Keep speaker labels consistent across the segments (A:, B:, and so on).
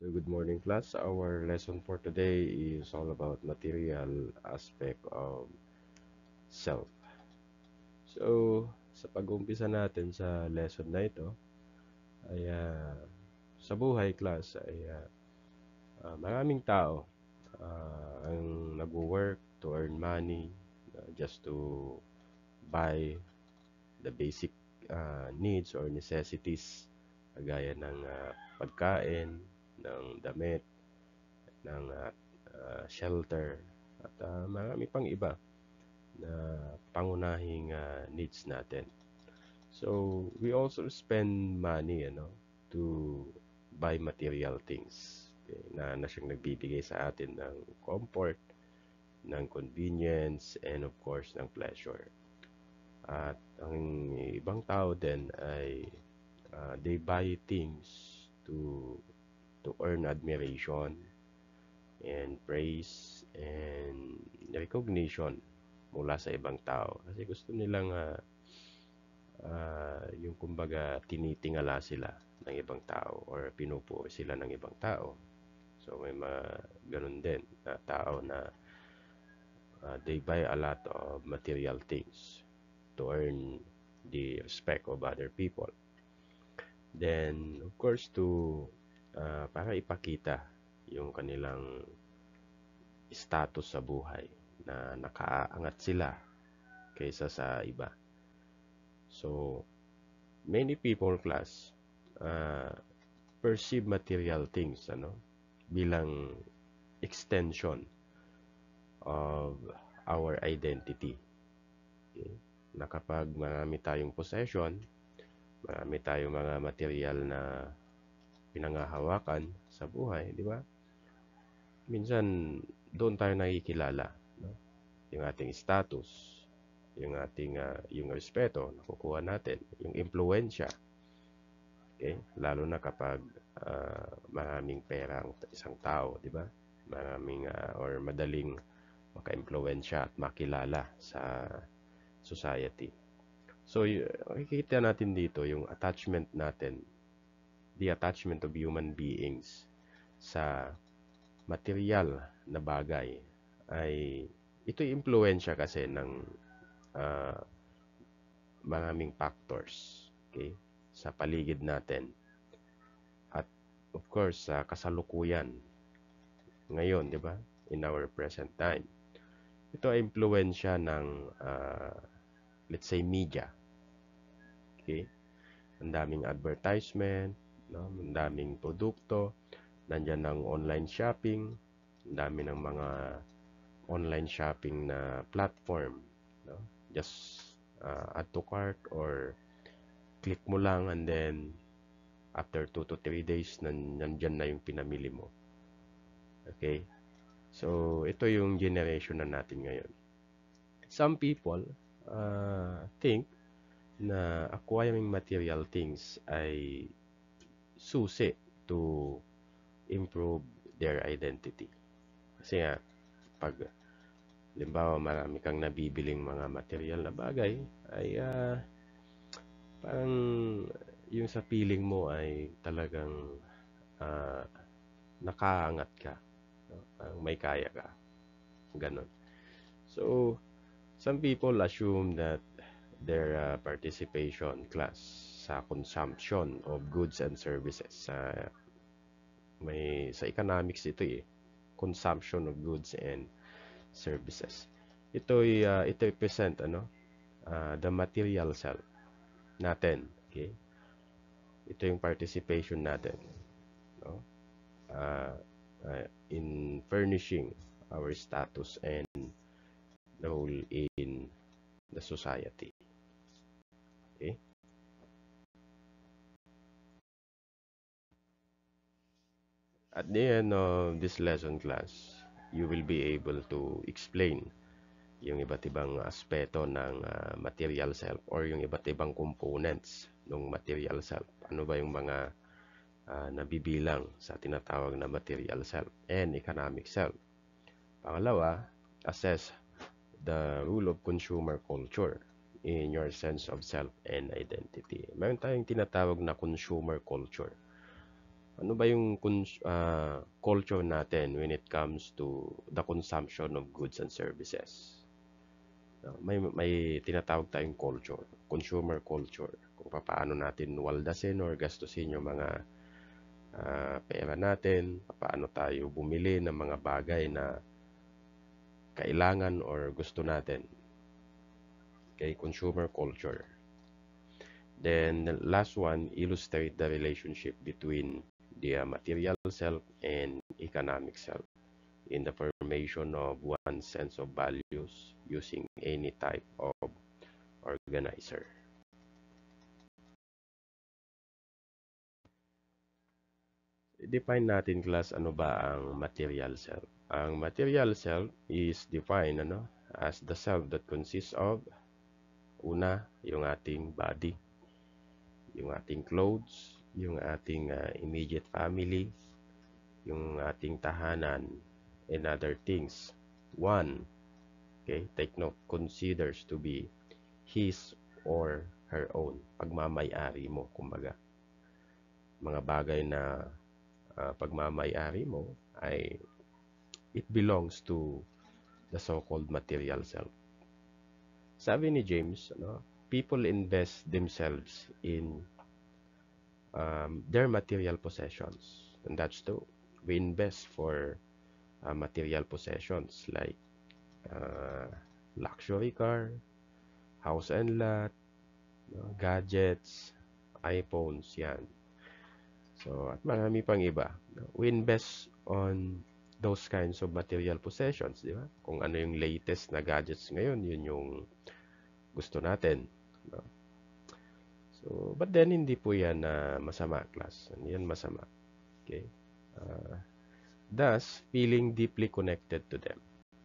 A: So good morning class. Our lesson for today is all about material aspect of self. So sa pag-uumpisa natin sa lesson na ito ay sa buhay class ay maraming tao ang nagwo-work to earn money just to buy the basic needs or necessities kagaya ng pagkain, ng damit, ng shelter at marami pang iba na pangunahing needs natin. So we also spend money to buy material things, okay, na siyang nagbibigay sa atin ng comfort, ng convenience, and of course ng pleasure. At ang ibang tao din ay they buy things to earn admiration and praise and recognition mula sa ibang tao kasi gusto nilang yung kumbaga tinitingala sila ng ibang tao or pinupuri sila ng ibang tao. So may mga ganun din na tao na they buy a lot of material things to earn the respect of other people. Then of course to para ipakita yung kanilang status sa buhay na nakaangat sila kaysa sa iba. So, many people class perceive material things bilang extension of our identity. Okay? Na kapag marami tayong possession, marami tayong mga material na pinangahawakan sa buhay, di ba? Minsan doon tayo nakikilala, no? Yung ating status, yung ating yung respeto nakukuha natin, yung impluwensya. Okay? Lalo na kapag maraming pera ang isang tao, di ba? Maraming or madaling maka-impluwensya at makilala sa society. So, makikita natin dito yung attachment natin, the attachment of human beings sa material na bagay ay ito'y impluwensya kasi ng maraming factors, okay, sa paligid natin at of course sa kasalukuyan ngayon, di ba, in our present time. Ito ay impluwensya ng let's say media, okay. Ang daming advertisement, no, ang daming produkto, nandiyan ng online shopping, ang dami ng mga online shopping na platform, no? Just add to cart or click mo lang and then after 2 to 3 days nandiyan na yung pinamili mo. Okay? So, ito yung generation na natin ngayon. Some people think na acquiring material things ay susi to improve their identity. Kasi nga, pag halimbawa marami kang nabibiling mga material na bagay, ay parang yung sa feeling mo ay talagang uh, nakaangat ka, no? Parang may kaya ka, ganon. So, some people assume that their participation class sa consumption of goods and services sa economics ito consumption of goods and services. Ito present the material self natin, okay? Ito yung participation natin, no? In furnishing our status and role in the society. Okay? At the end of this lesson class, you will be able to explain yung iba't ibang aspeto ng material self or yung iba't ibang components ng material self. Ano ba yung mga nabibilang sa tinatawag na material self and economic self. Pangalawa, assess the role of consumer culture in your sense of self and identity. Mayroon tayong tinatawag na consumer culture. Ano ba yung culture natin when it comes to the consumption of goods and services? May tinatawag tayong culture, consumer culture, kung paano natin waldasin or gastusin yung mga pera natin, paano tayo bumili ng mga bagay na kailangan or gusto natin. Okay, consumer culture. Then the last one, illustrate the relationship between the material self and economic self in the formation of one's sense of values using any type of organizer. Define natin, class, ano ba ang material self. Ang material self is defined as the self that consists of, una, yung ating body, yung ating clothes, yung ating immediate family, yung ating tahanan, and other things. One, okay, take note, considers to be his or her own. Pagmamay-ari mo, kumbaga. Mga bagay na pagmamay-ari mo ay it belongs to the so-called material self. Sabi ni James, people invest themselves in their material possessions. And that's true. We invest for material possessions like luxury car, house and lot, gadgets, iPhones, yan. So, at marami pang iba. We invest on those kinds of material possessions, di ba? Kung ano yung latest na gadgets ngayon, yun yung gusto natin. No? So, but then, hindi po yan masama, class. Hindi yan masama. Okay? Thus, feeling deeply connected to them.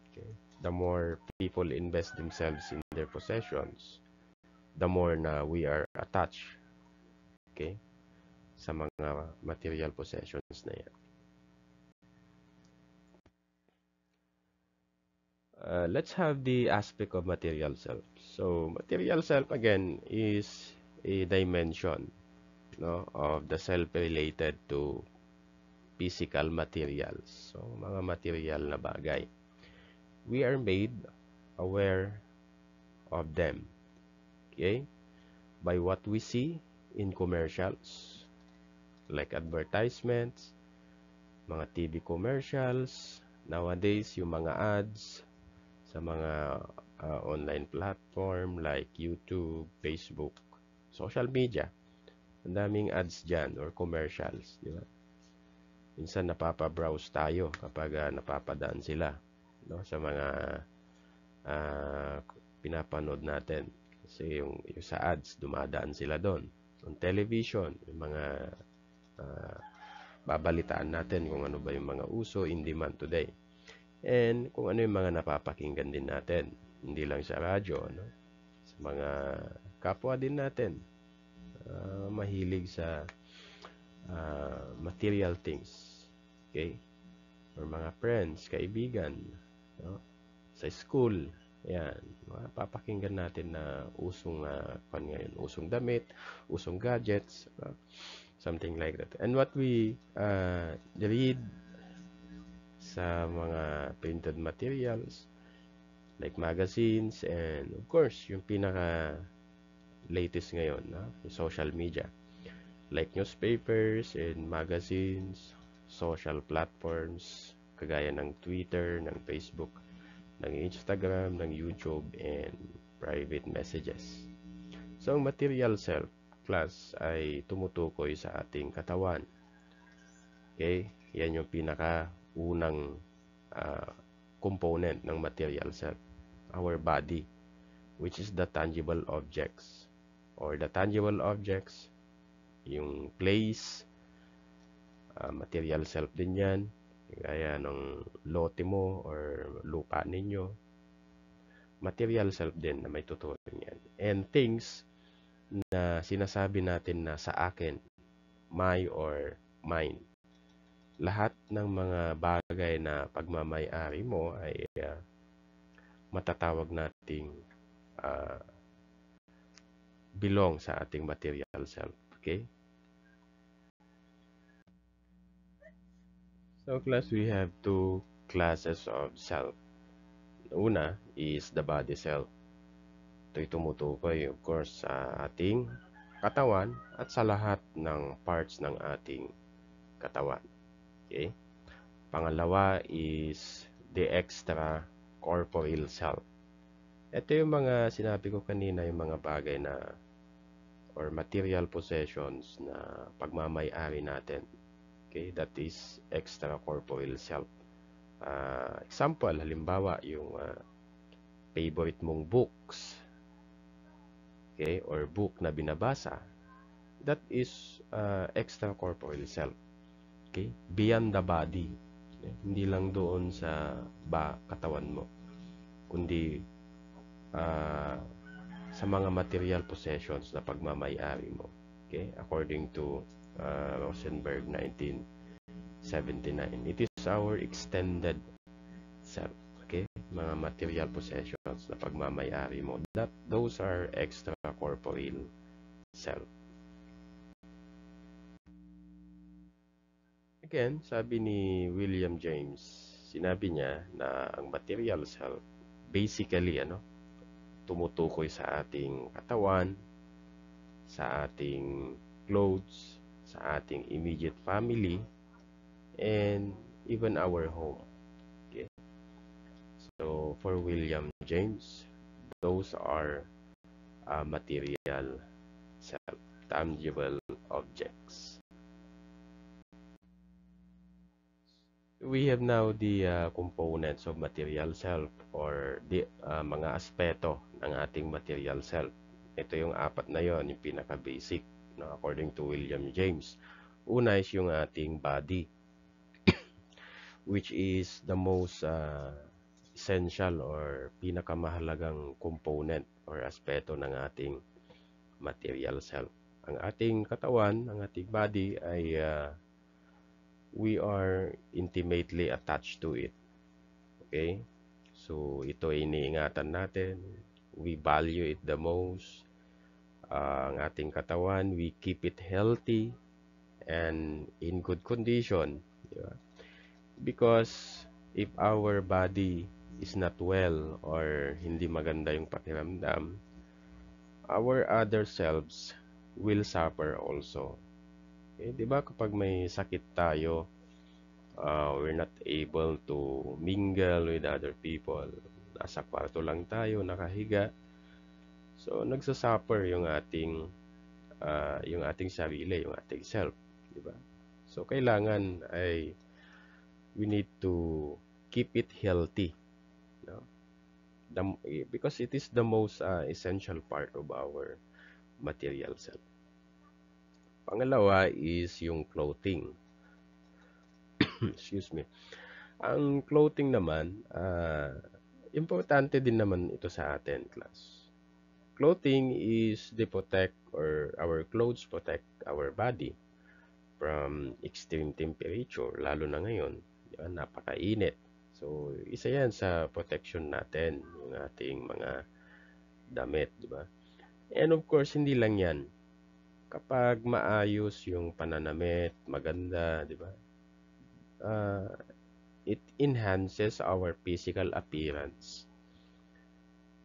A: Okay? The more people invest themselves in their possessions, the more na we are attached, okay, sa mga material possessions na yan. Let's have the aspect of material self. So, material self, again, is a dimension of the self related to physical materials. So, mga material na bagay. We are made aware of them, okay, by what we see in commercials, like advertisements, mga TV commercials, nowadays yung mga ads sa mga online platform like YouTube, Facebook, social media. Ang daming ads dyan or commercials, di ba? Minsan napapabrowse tayo kapag napapadaan sila sa mga pinapanood natin. Kasi yung sa ads, dumadaan sila doon. On television, yung mga babalitaan natin kung ano ba yung mga uso in demand today. And kung ano yung mga napapakinggan din natin. Hindi lang sa radyo, sa mga kapwa din natin. Mahilig sa material things. Okay? Or mga friends, kaibigan, sa school. Yan. Papakinggan natin na usong ngayon. Usong damit, usong gadgets, something like that. And what we read sa mga printed materials like magazines and of course yung pinaka latest ngayon yung social media like newspapers and magazines, social platforms kagaya ng Twitter, ng Facebook, ng Instagram, ng YouTube, and private messages. So ang material self, class, ay tumutukoy sa ating katawan. Okay? Yan yung pinaka unang component ng material self, our body, which is the tangible objects. Or the tangible objects, yung place, material self din yan, kaya ng lote mo or lupa ninyo, material self din na may tuturing yan. And things na sinasabi natin na sa akin, my or mine. Lahat ng mga bagay na pagmamay-ari mo ay matatawag nating belong sa ating material self. Okay? So class, we have two classes of self. Una is the body self. Ito'y tumutukoy, of course, sa ating katawan at sa lahat ng parts ng ating katawan. Okay? Pangalawa is the extra corporeal self. Ito yung mga sinabi ko kanina, yung mga bagay na or material possessions na pagmamay-ari natin. Okay? That is extra corporeal self. Example, halimbawa, yung favorite mong books, okay, or book na binabasa, that is extra corporeal self. Okay? Beyond the body. Okay? Hindi lang doon sa katawan mo, kundi sa mga material possessions na pagmamay-ari mo. Okay? According to Rosenberg 1979. It is our extended self. Okay? Mga material possessions na pagmamay-ari mo. Those are extra corporeal self. Again, sabi ni William James, sinabi niya na ang material self basically tumutukoy sa ating katawan, sa ating clothes, sa ating immediate family, and even our home. Okay? So, for William James, those are material self, tangible objects. We have now the components of material self or the mga aspeto ng ating material self. Ito yung apat na yon, yung pinaka-basic, according to William James. Una is yung ating body, which is the most essential or pinakamahalagang component or aspeto ng ating material self. Ang ating katawan, ang ating body ay we are intimately attached to it. Okay? So, ito ay iniingatan natin. We value it the most. Ang ating katawan, we keep it healthy and in good condition. Diba? Because if our body is not well or hindi maganda yung pakiramdam, our other selves will suffer also. Okay? Diba kapag may sakit tayo, we're not able to mingle with other people. Nasa kwarto lang tayo, nakahiga. So, nagsasuffer yung ating sarili, yung ating self. Diba? So, kailangan ay we need to keep it healthy. No? Because it is the most essential part of our material self. Pangalawa is yung clothing. Excuse me. Ang clothing naman, importante din naman ito sa atin, class. Clothing is our clothes protect our body from extreme temperature, lalo na ngayon, diba, napakainit. So, isa yan sa protection natin, yung ating mga damit, di ba? And of course, hindi lang yan. Kapag maayos yung pananamit, maganda, di ba? It enhances our physical appearance.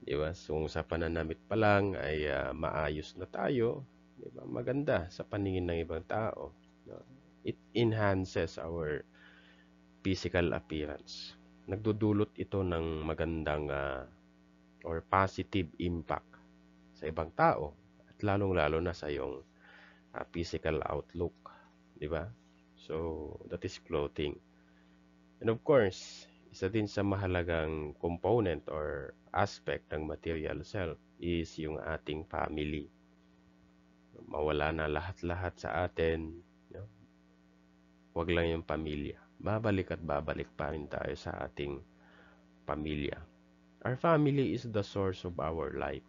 A: Di ba? So, sa pananamit pa lang ay maayos na tayo, di ba? Maganda sa paningin ng ibang tao. No? It enhances our physical appearance. Nagdudulot ito ng magandang or positive impact sa ibang tao at lalong-lalo na sa iyong physical outlook, di ba? So, that is clothing. And of course, isa din sa mahalagang component or aspect ng material self is yung ating family. Mawala na lahat-lahat sa atin, no? Wag lang yung pamilya. Babalik at babalik pa rin tayo sa ating pamilya. Our family is the source of our life.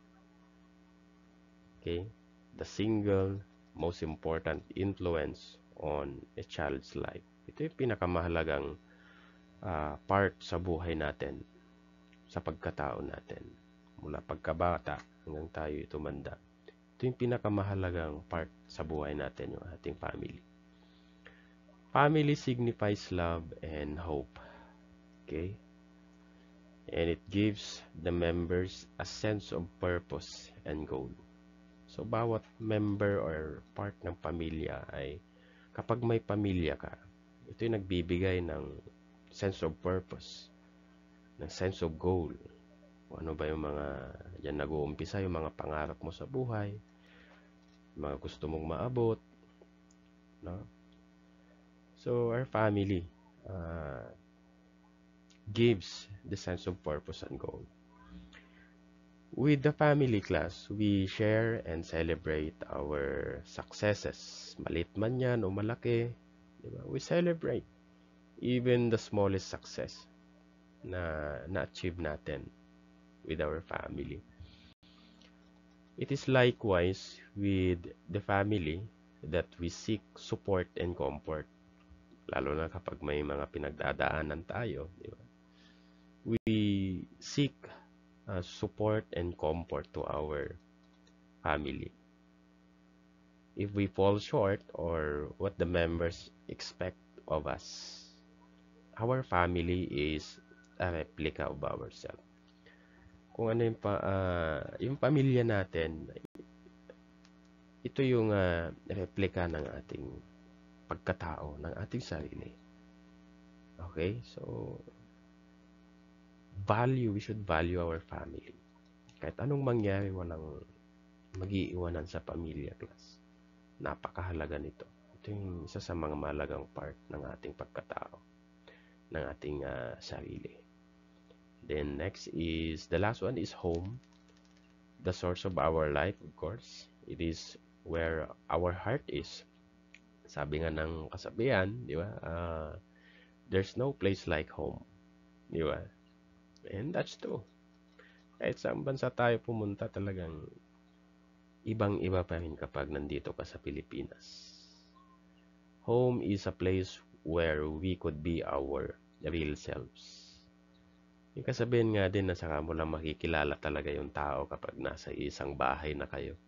A: Okay? The single most important influence on a child's life. Ito yung pinakamahalagang part sa buhay natin, sa pagkatao natin. Mula pagkabata hanggang tayo tumanda. Ito yung pinakamahalagang part sa buhay natin, yung ating family. Family signifies love and hope. Okay? And it gives the members a sense of purpose and goal. So, bawat member or part ng pamilya ay, kapag may pamilya ka, ito yung nagbibigay ng sense of purpose, ng sense of goal. Kung ano ba yung mga, yan nag-uumpisa, yung mga pangarap mo sa buhay, mga gusto mong maabot, no? So, our family gives the sense of purpose and goal. With the family class, we share and celebrate our successes. Malit man yan o malaki, diba? We celebrate even the smallest success na na-achieve natin with our family. It is likewise with the family that we seek support and comfort. Lalo na kapag may mga pinagdadaanan tayo, di ba? We seek support and comfort to our family. If we fall short or what the members expect of us, our family is a replica of ourselves. Kung ano yung pamilya natin, ito yung replika ng ating pagkatao, ng ating sarili. Okay? So, we should value our family. Kahit anong mangyari, walang mag-iiwanan sa pamilya class. Napakahalaga nito. Ito yung isa sa mga mahalagang part ng ating pagkatao, ng ating sarili. Then next is, the last one is home. The source of our life, of course. It is where our heart is. Sabi nga ng kasabihan, di ba? There's no place like home. Di ba? And that's true. Kahit saan bansa tayo pumunta, talagang ibang-iba pa rin kapag nandito ka sa Pilipinas. Home is a place where we could be our real selves. Yung kasabihan nga din na saka mo lang makikilala talaga yung tao kapag nasa isang bahay na kayo.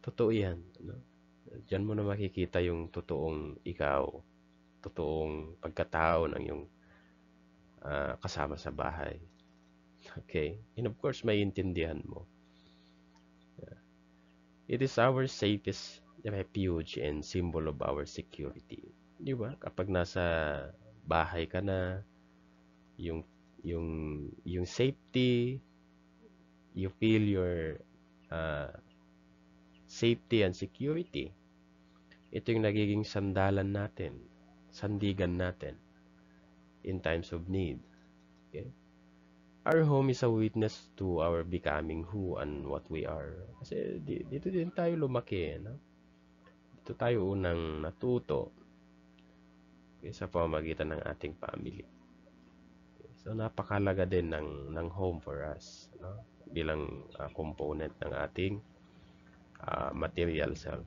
A: Totoo yan. No? Diyan mo na makikita yung totoong ikaw, totoong pagkatao ng yung kasama sa bahay. Okay? And of course, maintindihan mo. It is our safest refuge and symbol of our security. Di ba? Kapag nasa bahay ka na, yung safety, you feel your safety and security. Ito yung nagiging sandalan natin, sandigan natin in times of need. Okay? Our home is a witness to our becoming who and what we are. Kasi dito din tayo lumaki. No? Dito tayo unang natuto, okay, sa pamamagitan ng ating family. Okay? So, napakalaga din ng home for us, no? Bilang component ng ating material self.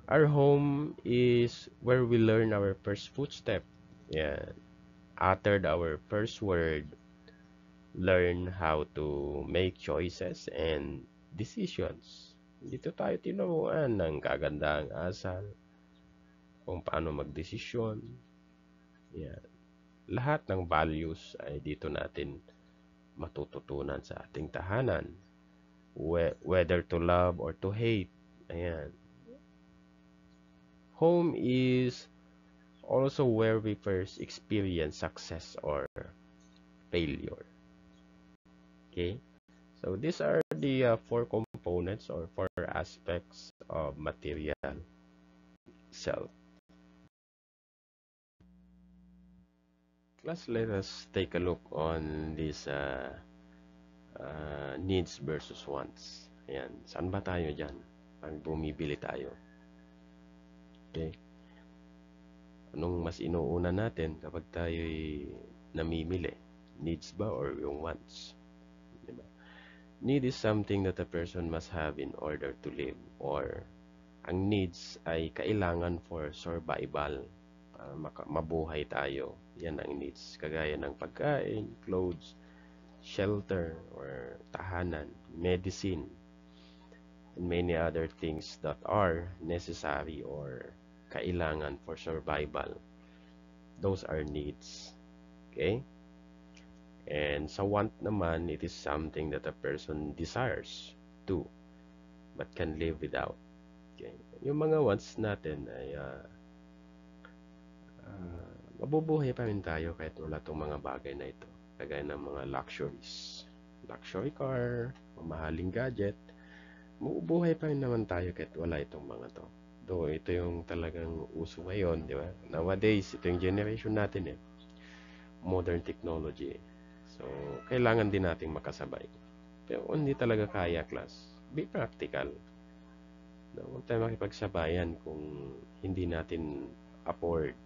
A: Our home is where we learn our first footstep. Yeah. Uttered our first word, learn how to make choices and decisions. Dito tayo tinuruan ng kagandahang asal, kung paano magdesisyon. Yeah. Lahat ng values ay dito natin matututunan sa ating tahanan. Whether to love or to hate. Ayan. Home is also where we first experience success or failure. Okay? So, these are the 4 components or 4 aspects of material self. Class, let us take a look on these needs versus wants. Ayan. Saan ba tayo dyan? Pag bumibili tayo. Okay? Anong mas inuuna natin kapag tayo'y namimili? Needs ba or yung wants? Diba? Need is something that a person must have in order to live, or ang needs ay kailangan for survival, para mabuhay tayo. Yan ang needs, kagaya ng pagkain, clothes, shelter or tahanan, medicine, and many other things that are necessary or kailangan for survival. Those are needs. Okay? And sa want naman, it is something that a person desires to, but can live without. Okay? Yung mga wants natin ay mabubuhay pa rin tayo kahit wala itong mga bagay na ito. Kagaya ng mga luxuries. Luxury car, mamahaling gadget. Mabubuhay pa rin naman tayo kahit wala itong mga to. Though ito yung talagang uso ngayon, di ba? Nowadays, ito yung generation natin eh. Modern technology. So, kailangan din nating makasabay. Pero hindi talaga kaya, class. Be practical. No, huwag tayo makipagsabayan kung hindi natin afford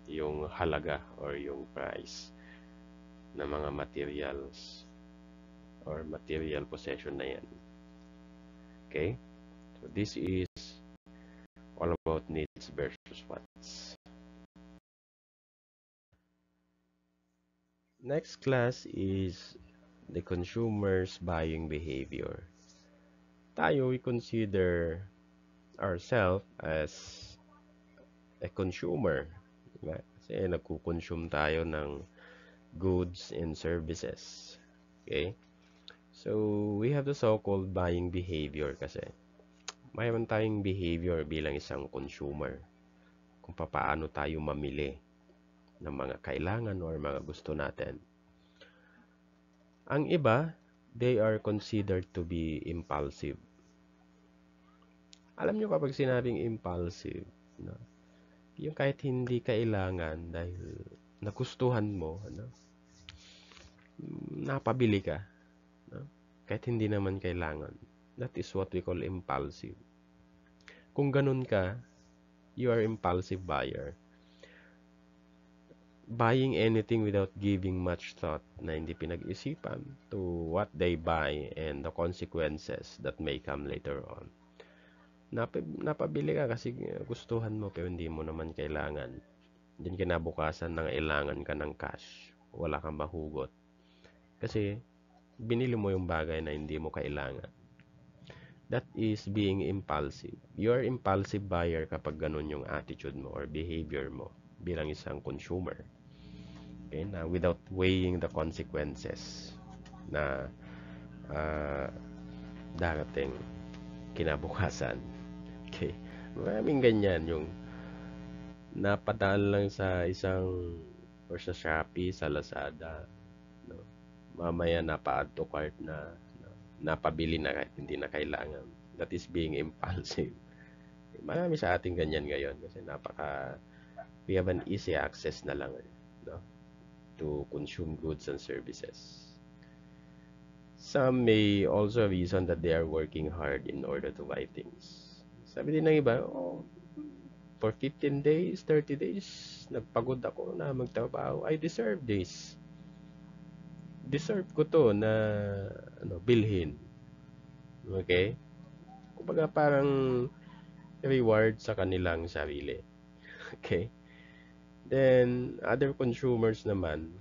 A: yung halaga or yung price ng mga materials or material possession na yan. Okay? So, this is all about needs versus wants. Next class is the consumer's buying behavior. Tayo, we consider ourselves as a consumer. Diba? Kasi nagkukonsume tayo ng goods and services. Okay? So, we have the so-called buying behavior kasi. Mayroon tayong behavior bilang isang consumer. Kung paano tayo mamili ng mga kailangan or mga gusto natin. Ang iba, they are considered to be impulsive. Alam nyo kapag sinabing impulsive, no? Yung kahit hindi kailangan dahil nagustuhan mo, ano? Napabili ka, no? Kahit hindi naman kailangan. That is what we call impulsive. Kung ganun ka, you are impulsive buyer. Buying anything without giving much thought na hindi pinag-isipan to what they buy and the consequences that may come later on. Napabili ka kasi gustuhan mo pero hindi mo naman kailangan. Then kinabukasan nangailangan ka ng cash. Wala kang mahugot. Kasi binili mo yung bagay na hindi mo kailangan. That is being impulsive. You're impulsive buyer kapag ganun yung attitude mo or behavior mo bilang isang consumer. Okay, na without weighing the consequences na darating kinabukasan. Okay. Maraming ganyan yung napadaan lang sa isang or sa Shopee, sa Lazada, no? Mamaya napa-add to cart na napabili na kahit hindi na kailangan. That is being impulsive. Marami sa ating ganyan ngayon kasi we have an easy access na lang, no? To consume goods and services. Some may also reason that they are working hard in order to buy things. Sabi din ng iba, for 15 days, 30 days, nagpagod ako na magtrabaho. I deserve this. Deserve ko to na bilhin. Okay? Kumbaga parang reward sa kanilang sarili. Okay? Then, other consumers naman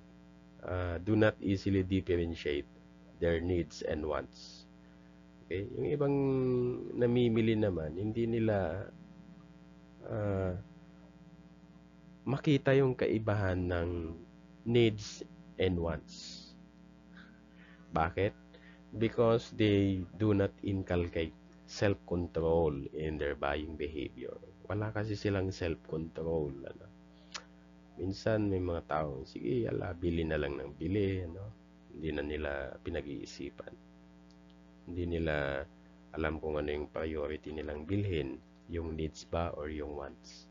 A: do not easily differentiate their needs and wants. Okay? Yung ibang namimili naman, hindi nila makita yung kaibahan ng needs and wants. Bakit? Because they do not inculcate self-control in their buying behavior. Wala kasi silang self-control. Ano? Minsan may mga tao, sige, bili na lang ng bili. Ano? Hindi na nila pinag-iisipan. Hindi nila alam kung ano yung priority nilang bilhin. Yung needs ba or yung wants.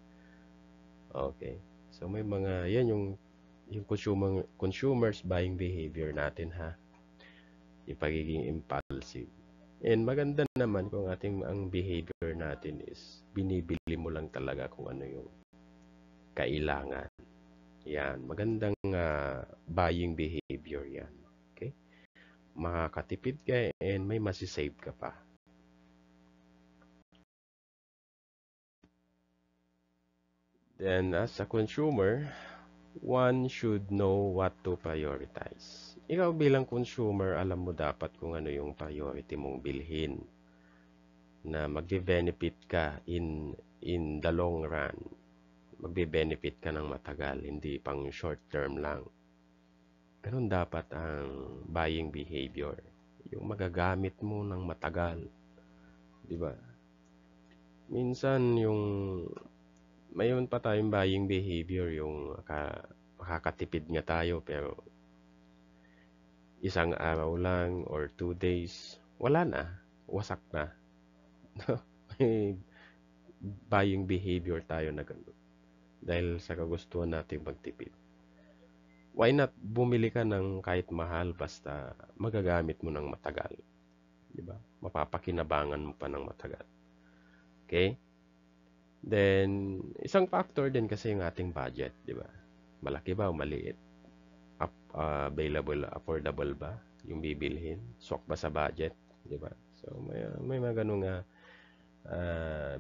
A: Okay. So may mga, yan yung consumers buying behavior natin ha. Yung pagiging impulsive. And maganda naman kung ang behavior natin is binibili mo lang talaga kung ano yung kailangan. Yan, magandang buying behavior yan. Okay? Makakatipid ka and may masisave ka pa. Then as a consumer, one should know what to prioritize. Ikaw bilang consumer, alam mo dapat kung ano yung priority mong bilhin na mag-benefit ka in in the long run, magbe-benefit ka ng matagal, hindi pang short term lang. Ganun dapat ang buying behavior. Yung magagamit mo ng matagal, di ba? Minsan yung mayroon pa tayong buying behavior yung makakatipid nga tayo pero isang araw lang or 2 days, wala na, wasak na. May buying behavior tayo na ganun dahil sa kagustuhan nating magtipid. Why not bumili ka ng kahit mahal basta magagamit mo ng matagal, di ba? Mapapakinabangan mo pa ng matagal. Okay? Then, isang factor din kasi yung ating budget, di ba? Malaki ba o maliit? Available, affordable ba yung bibilhin? Swak ba sa budget, di ba? So, may mga ganung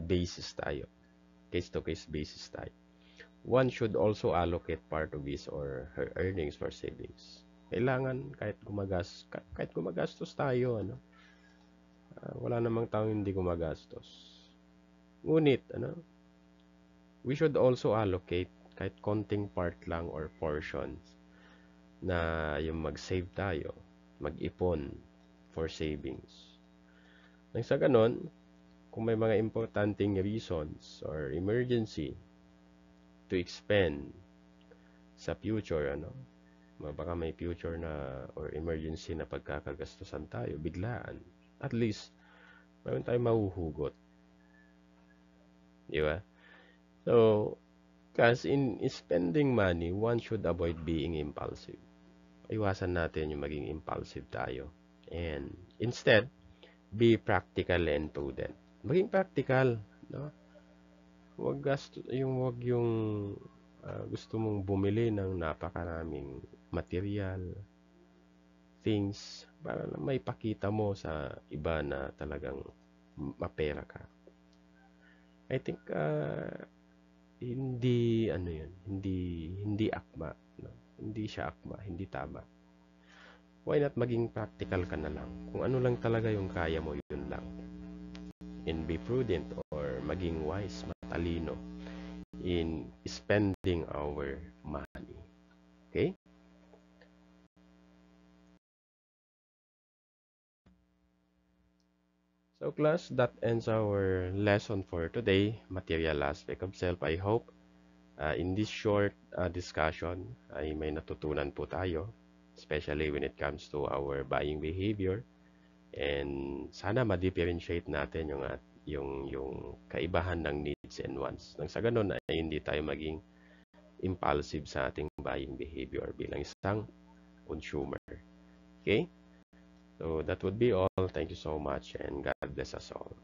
A: basis tayo. Case-to-case basis tayo. One should also allocate part of his or her earnings for savings. Kailangan kahit gumagastos tayo, ano? Wala namang taong hindi gumagastos. Ngunit, we should also allocate kahit konting part lang or portions na yung mag-save tayo, mag-ipon for savings. Nang sa ganon, kung may mga importanteng reasons or emergency to expend sa future, baka may future na or emergency na pagkakagastusan tayo, biglaan, at least, mayroon tayong mahuhugot. Di ba? So, kasi in spending money, one should avoid being impulsive. Iwasan natin yung maging impulsive tayo. And instead, be practical and prudent. Maging practical, no? Wag yung gusto mong bumili ng napakaraming material, things, para may pakita mo sa iba na talagang mapera ka. I think hindi akma, no? Hindi siya akma, hindi tama. Why not maging practical ka na lang? Kung ano lang talaga yung kaya mo, yun lang. And be prudent or maging wise, matalino in spending our money. Okay? So class, that ends our lesson for today, material aspect of self. I hope in this short discussion ay may natutunan po tayo, especially when it comes to our buying behavior. And sana ma-differentiate natin yung kaibahan ng needs and wants. Nang sa ganun ay hindi tayo maging impulsive sa ating buying behavior bilang isang consumer. Okay? So that would be all. Thank you so much and God bless us all.